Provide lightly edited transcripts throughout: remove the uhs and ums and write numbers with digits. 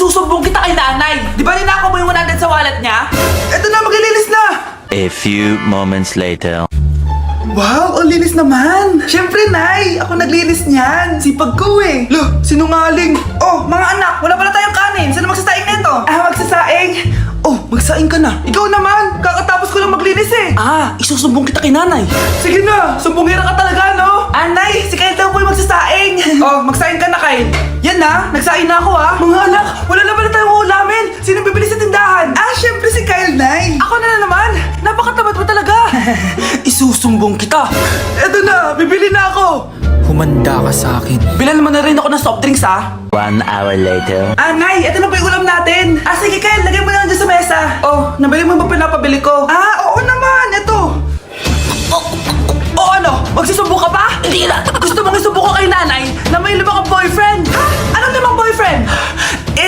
isusumbong kita kay nanay. Di ba ninakaw mo yung 100 sa wallet niya? Eto na, maglilinis na! A few moments later. Wow, ang linis naman! Siyempre, Nay! Ako naglinis niyan! Sipag ko eh! Loh, sinungaling! Oh, mga anak, wala pala tayong kanin! Sino magsasaing nito? Magsasaing? Oh, magsaing ka na! Ikaw naman! Kakatapos ko lang maglinis eh! Isusumbong kita kay nanay! Sige na! Sumbongera ka talaga, no? Nay, si Kyle daw po yung magsasaing! Oh, magsaing ka na, Kyle! Yan na! Nagsaing na ako Mga anak, wala na pala tayong ulamin! Sino bibili sa tindahan? Siyempre si Kyle, Nay! Ako na naman! Napakatamad mo talaga! Isusumbong kita! Eto na! Bibili na ako! Humanda ka sa akin. Bilan mo na rin ako ng soft drinks, 1 hour later. Nay! Eto na po yung ulam natin! Sige, Kyle! Lagay mo na dyan sa mesa! Oh, nabili mo ba pinapabili ko? Oo naman! Eto! Ano? Magsusumbong ka pa? Hindi na! Gusto mong isumbong ko kay nanay na may 5 kang boyfriend? Anong 5 boyfriend?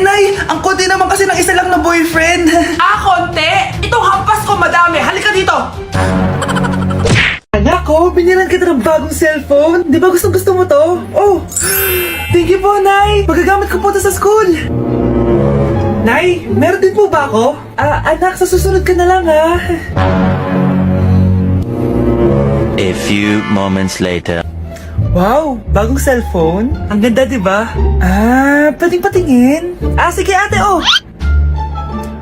Nay, ang konti naman kasi ng isa lang na boyfriend. Konti? Itong hampas ko madami. Halika dito! Anak ko, binilan kita ng bagong cellphone. Di ba gusto mo to? Oh, thank you po, Nay. Magagamit ko po to sa school. Nay, meron din po ba ako? Anak, sa susunod ka na lang, A few moments later. Wow, bagong cellphone? Ang ganda, di ba? Pwedeng patingin? Sige ate,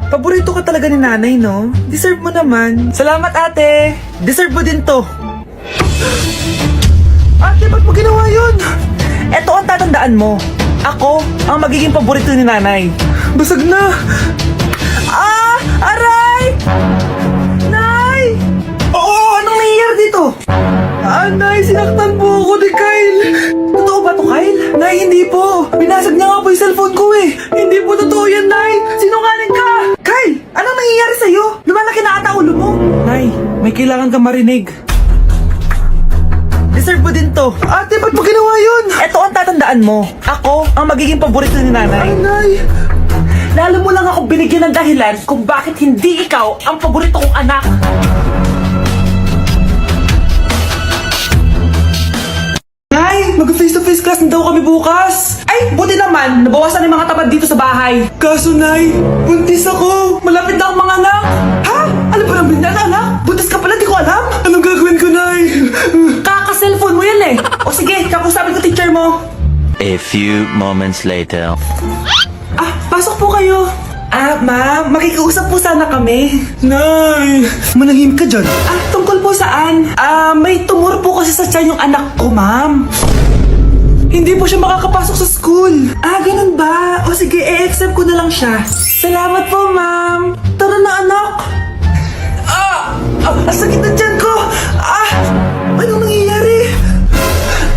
Paborito ka talaga ni nanay, no? Deserve mo naman. Salamat, ate. Deserve mo din to. Ate, ba't mo ginawa yun? Eto ang tatandaan mo. Ako ang magiging paborito ni nanay. Basag na. Aray! Nay! Anong nangyayari dito? Nay, sinaktan po ako ni Kyle. Totoo ba to, Kyle? Nay, hindi po. Binasag niya nga po yung cellphone ko eh. Hindi po totoo yan, Nay. Sinungaling ka. Kyle, anong nangyayari sa'yo? Lumalaki na ata ulo mo. Nay, may kailangan ka marinig. Deserve mo din to. Ate, ba't mo ginawa yun? Eto ang tatandaan mo. Ako ang magiging paborito ni nanay. Nay. Lalo mo lang ako binigyan ng dahilan kung bakit hindi ikaw ang paborito kong anak. Mag-face-to-face class na daw kami bukas. Buti naman, nabawasan yung mga tamad dito sa bahay. Kaso, Nay, buntis ako. Malapit na akong mga anak. Ano ba nang binyan, anak? Buntis ka pala, di ko alam. Anong gagawin ko, Nay? Kaka-cellphone mo yan eh. O sige, kakusapin ko teacher mo. A few moments later. Pasok po kayo. Ma'am, makikiusap po sana kami. Nay, manahim ka dyan. Tungkol po saan? May tumor po kasi sa tiyan yung anak ko, ma'am. Hindi po siya makakapasok sa school. Ganun ba? O sige, i-accept ko na lang siya. Salamat po, ma'am. Tara na, anak. Ang sakit na tiyan ko. Anong nangyayari?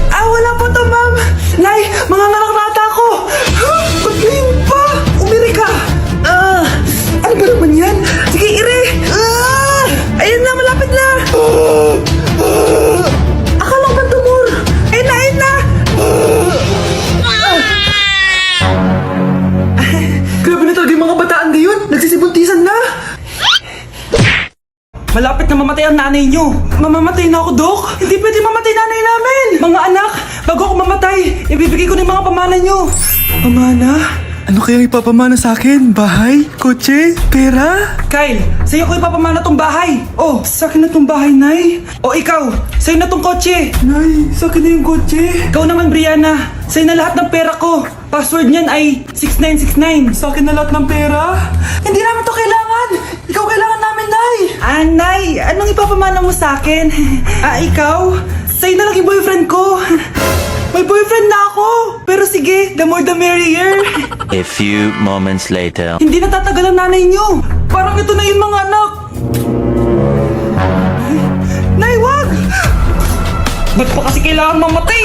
Wala po to, ma'am. Nay, mga nata ko. Pag-game pa. Umiri ka. Ano ba naman yan? Sige, ire! Ayun na, malapit na! Akala ko ba tumor? Ayun na! Grabe na talaga yung mga bataan ngayon! Nagsisibuntisan na! Malapit na mamatay ang nanay nyo! Mamamatay na ako, Dok! Hindi pwede mamatay nanay namin! Mga anak, bago ako mamatay, ibibigay ko na yung mga pamana nyo! Pamana? Ano kayang ipapamana sa akin? Bahay? Kotse? Pera? Kyle, sa'yo ko ipapamana tong bahay. Sa akin na tong bahay, Nay. Ikaw, sa'yo na tong kotse. Nay, sa akin na yung kotse. Ikaw naman, Brianna. Sa'yo na lahat ng pera ko. Password niyan ay 6969. Sa akin na lahat ng pera? Hindi namin to kailangan. Ikaw kailangan namin, Nay. Nay, anong ipapamana mo sa akin? Ikaw? Sa'yo na lang yung boyfriend ko. May boyfriend na ako! Pero sige, the more the merrier. A few moments later. Hindi natatagal ang nanay niyo. Parang ito na yung mga anak. Nay, wag! Ba't pa kasi kailangan mamatay?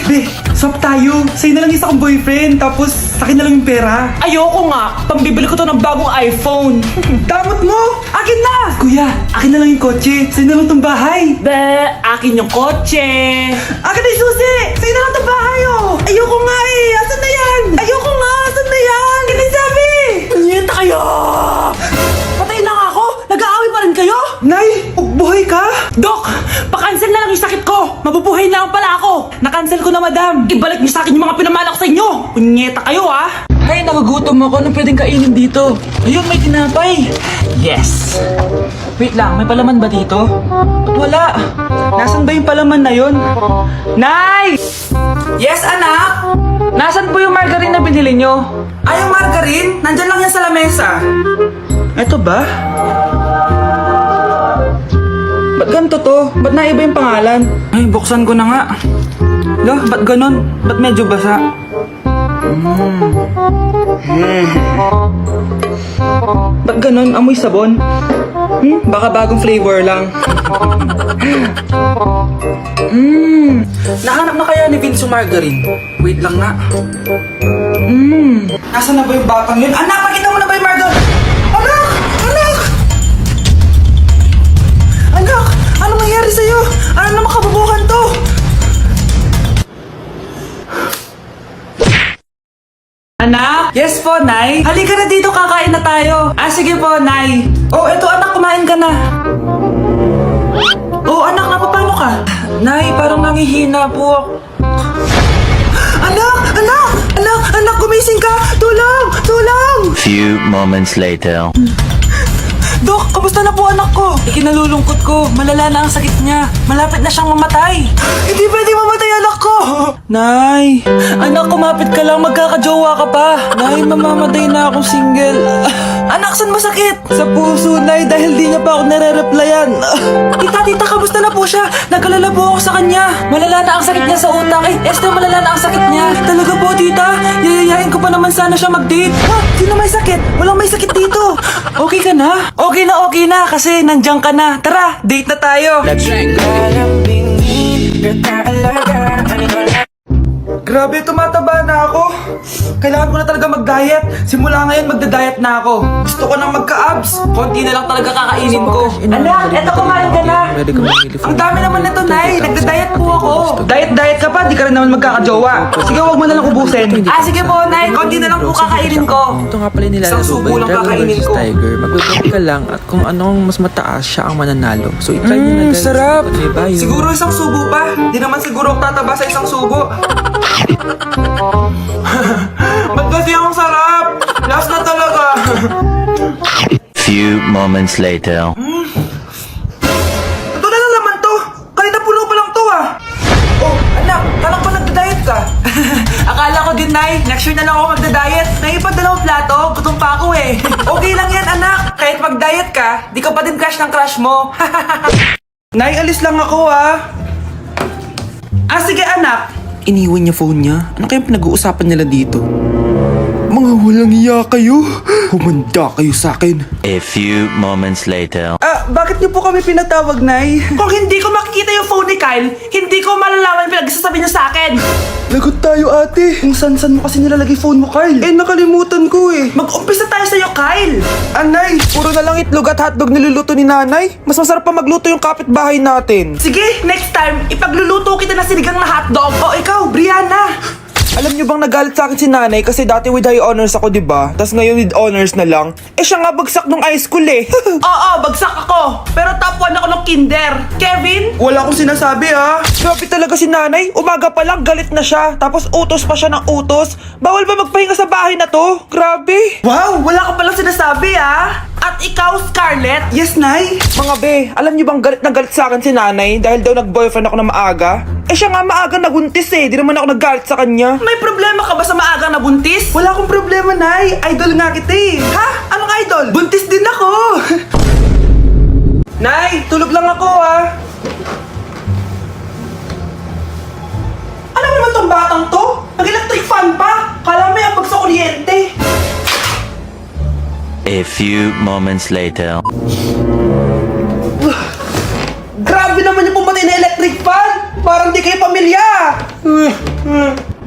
Be, swap tayo. Sa'yo na lang isa kong boyfriend, tapos akin na lang yung pera. Ayoko nga. Pambibili ko to ng bagong iPhone. Damot mo! Akin na! Kuya, akin na lang yung kotse. Sa'yo na lang tong bahay. Akin yung kotse. Akin na yung susi! Sa'yo na lang tong bahay, Ayoko nga eh! Asan na yan? Ayoko nga! Asan na yan? Kinisabi! Nyeta kayo! Patay na nga ako! Nag-aaway pa rin kayo? Nay! Buhay ka? Dok! Pa-cancel na lang yung sakit ko! Mabubuhay na lang pala ako! Na-cancel ko na, madam! Ibalik niyo sa akin yung mga pinamala ko sa inyo! Punyeta kayo, Ay, nagugutom ako. Anong pwedeng kainin dito? Ayun, may tinapay. Yes! Wait lang, may palaman ba dito? Ba't wala? Nasaan ba yung palaman na yun? Nay! Yes, anak? Nasaan po yung margarine na binili nyo? Ay, yung margarine? Nandyan lang yan sa lamesa. Eto ba? Ba't ganito to? Ba't naiba yung pangalan? Ay, buksan ko na nga. Lo, ba't ganon? Ba't medyo basa? Ba't ganon? Amoy sabon? Baka bagong flavor lang. Nahanap na kaya ni Vince yung margarine? Wait lang nga. Nasaan na ba yung batang yun? Anak, nakita mo na ba yung margarine? Anak! Anak! Anak! Anong nangyari sa'yo? Ano naman kabubuhan to? Anak? Yes po, Nay. Halika na dito, kakain na tayo. Ah, sige po, Nay. Oh, eto anak, kumain ka na. Oh, anak, napapano ka? Nay, parang nangihina po ako. Anak! Anak! Anak! Anak, gumising ka! Tulong! Tulong! Few moments later. Dok, kamusta na po anak ko? Ikinalulungkot ko. Malala na ang sakit niya. Malapit na siyang mamatay. Hindi pwede mamatay anak ko! Nay! Anak, kumapit ka lang. Magkakajowa ka pa. Nay, mamamatay na akong single. Anak, saan masakit? Sa puso, Nay, dahil di niya pa ako nare-replyan. Tita, kamusta na po siya? Nagkalala po ako sa kanya. Malala na ang sakit niya sa utak. Eh, Esther, malala na ang sakit niya. Talaga po, tita? Yayayain ko pa naman sana siya mag-date. Ha? Sino may sakit? Walang may sakit dito. Okay ka na? Okay na, kasi nandiyan ka na. Tara, date na tayo. Grabe, tumataba na ako. Kailangan ko na talaga mag-diet. Simula ngayon, magda-diet na ako. Gusto ko nang magka-abs. Konti na lang talaga kakainin ko. Anak, eto kumain ka na. Ang dami naman nito, Nay. Nagda-diet po ako. Diet ka pa, di ka rin naman magkakajowa. Sige, huwag mo na lang ubusin. Ah, sige po, Nay. Konti na lang po kakainin ko. Ito nga pala nilalaro Isang subo ba yung lang Dragon kakainin vs ko. Tiger. Magbibigay ka lang at kung anong mas mataas siya ang mananalo. So itry nyo na guys. Sarap. Diba yun? Siguro isang subo pa. Di naman siguro ako tataba sa isang subo. Ba't kasi ang sarap? Last na talaga. Few moments later. Ito na lang naman to. Kanina puno pa lang to ah. Oh, anak, talang pa nagda-diet ka. Akala ko din, Nay. Next year na lang ako magda-diet. Naipad 2 plato, gutom pa ako eh. Okay lang yan, anak. Kahit mag-diet ka, di ka pa din crush ng crush mo. Nay, alis lang ako ah. Ah, sige anak. Iniwan niya phone niya. Ano kayang pinag-uusapan nila dito? Mga walang iya kayo. Humanda kayo sa akin. A few moments later. Ah, bakit niyo po kami pinatawag, Nay? Kung hindi ko makikita yung phone ni Kyle, hindi ko malalaman yung pinagsasabi niya sa akin. Lagot tayo ate. Kung san-san mo kasi nilalagay phone mo, Kyle. Eh nakalimutan ko eh. Mag-umpisa tayo sa'yo, Kyle. Anay, puro na lang itlog at hotdog niluluto ni nanay. Mas masarap pa magluto yung kapitbahay natin. Sige, next time, ipagluluto kita na sinigang na hotdog. O ikaw, Brianna. Alam niyo bang nagalit sa akin si nanay kasi dati with high honors ako, 'di ba? Tapos ngayon with honors na lang. Eh siya nga bagsak nung high school eh. Oo, bagsak ako. Pero top 1 ako ng kinder. Kevin? Wala akong sinasabi ha. Grabe talaga si nanay. Umaga pa lang galit na siya. Tapos utos pa siya ng utos. Bawal ba magpahinga sa bahay na to? Grabe. Wow, wala ka palang sinasabi ah. At ikaw, Scarlett? Yes, Nay. Mga be, alam niyo bang galit na galit sa akin si nanay dahil daw nag-boyfriend ako na maaga? Eh siya nga maaga nabuntis eh. Di naman ako naggalit sa kanya. May problema ka ba sa maagang nabuntis? Wala akong problema, Nay. Idol nga kita eh. Ha? Anong idol? Buntis din ako. Nay, tulog lang ako ah. Ano naman tong batang to? Nag-electric fan pa. Kala may abag sa kuryente. A few moments later. Grabe naman yung pumatay na electric fan. Parang di kayo pamilya.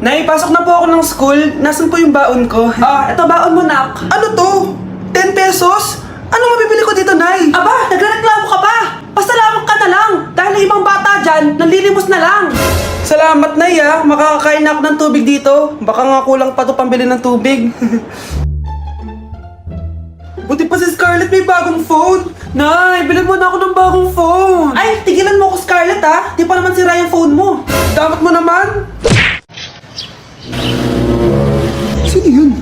Nay, pasok na po ako ng school. Nasaan po yung baon ko? Ah, eto baon mo, nak. Ano to? 10 pesos? Anong mabibili ko dito, Nay? Aba, nagreklamo ka pa. Pasalamat ka na lang. Dahil yung ibang bata dyan, nanlilimos na lang. Salamat, Nay, ah. Makakakain na ako ng tubig dito. Baka nga kulang pa to pambili ng tubig. Buti pa si Scarlett may bagong phone. Nay, bilhin mo na ako ng bagong phone. Ay, tigilan mo ako, Scarlett, ha? Di pa naman sira yung phone mo. Dapat mo naman. Sino yun?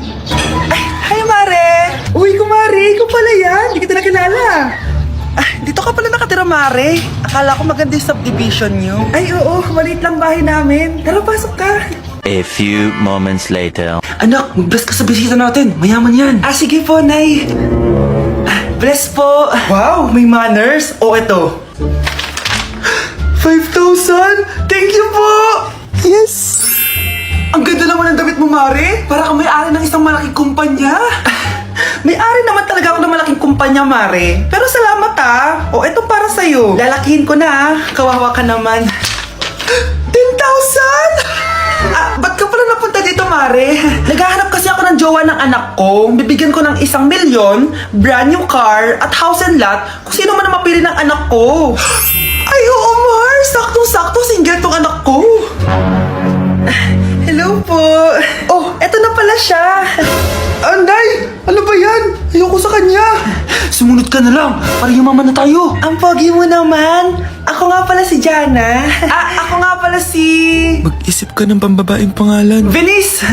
Mare. Akala ko maganda yung subdivision nyo. Ay, oo. Maliit lang bahay namin. Tara, pasok ka. A few moments later. Anak, mag-bless ka sa bisita natin. Mayaman yan. Ah, sige po, Nay. Bless po. Wow, may manners. O, eto. 5,000? Thank you po! Yes! Ang ganda naman ng damit mo, Mare. Para kang may-ari ng isang malaking kumpanya. May-ari naman talaga ako ng malaking kumpanya, Mare. Pero salamat O, eto para sa'yo. Lalakihin ko na Kawawa ka naman. 10,000? Ba't ka pala napunta dito, Mare? Naghahanap kasi ako ng jowa ng anak ko. Bibigyan ko ng 1,000,000, brand new car, at house and lot kung sino man ang mapili ng anak ko. Ay, oo, Mar! Saktong-sakto, single tong anak ko. Hello po. Oh, eto na pala siya. Anday! Ano ba yan? Ayoko sa kanya. Sumunod ka na lang. Para yumaman na tayo. Ang pogi mo naman. Ako nga pala si Jana. Ako nga pala si... Mag-isip ka ng pambabaeng pangalan. Venice!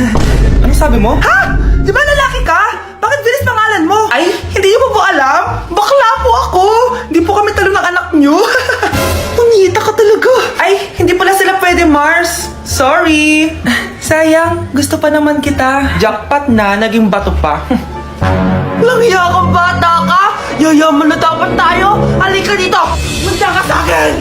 Ano sabi mo? Ha? Di ba lalaki ka? Bakit Venice pangalan mo? Ay, hindi niyo po alam? Bakla po ako! Hindi po kami talo ng anak niyo. Pungita ka talaga. Ay, hindi pala sila pwede, Mars. Sorry. Sayang, gusto pa naman kita. Jackpot na, naging bato pa. Langya kang bata ka! Yayaman na dapat tayo! Halika dito! Munta ka sa akin!